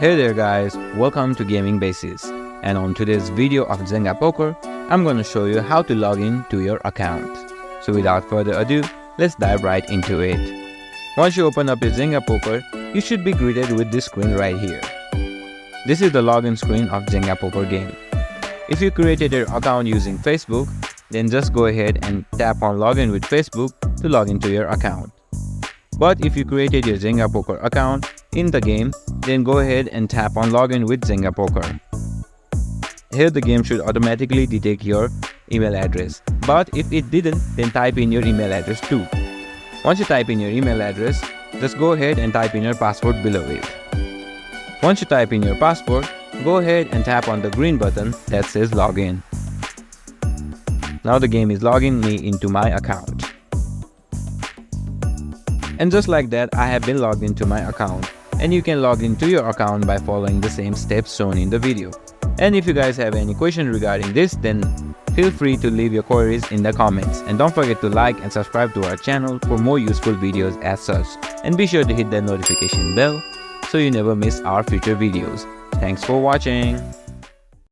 Hey there guys, welcome to Gaming Basis, and on today's video of Zynga Poker, I'm gonna show you how to log in to your account. So without further ado, let's dive right into it. Once you open up your Zynga Poker, you should be greeted with this screen right here. This is the login screen of Zynga Poker game. If you created your account using Facebook, then just go ahead and tap on login with Facebook to log into your account. But if you created your Zynga Poker account in the game, then go ahead and tap on login with Zynga Poker. Here the game should automatically detect your email address, but if it didn't, then type in your email address too. Once you type in your email address, just go ahead and type in your password below it. Once you type in your password, go ahead and tap on the green button that says login. Now the game is logging me into my account. And just like that, I have been logged into my account, and you can log into your account by following the same steps shown in the video. And if you guys have any questions regarding this, then feel free to leave your queries in the comments, and don't forget to like and subscribe to our channel for more useful videos as such, and be sure to hit the notification bell so you never miss our future videos. Thanks for watching.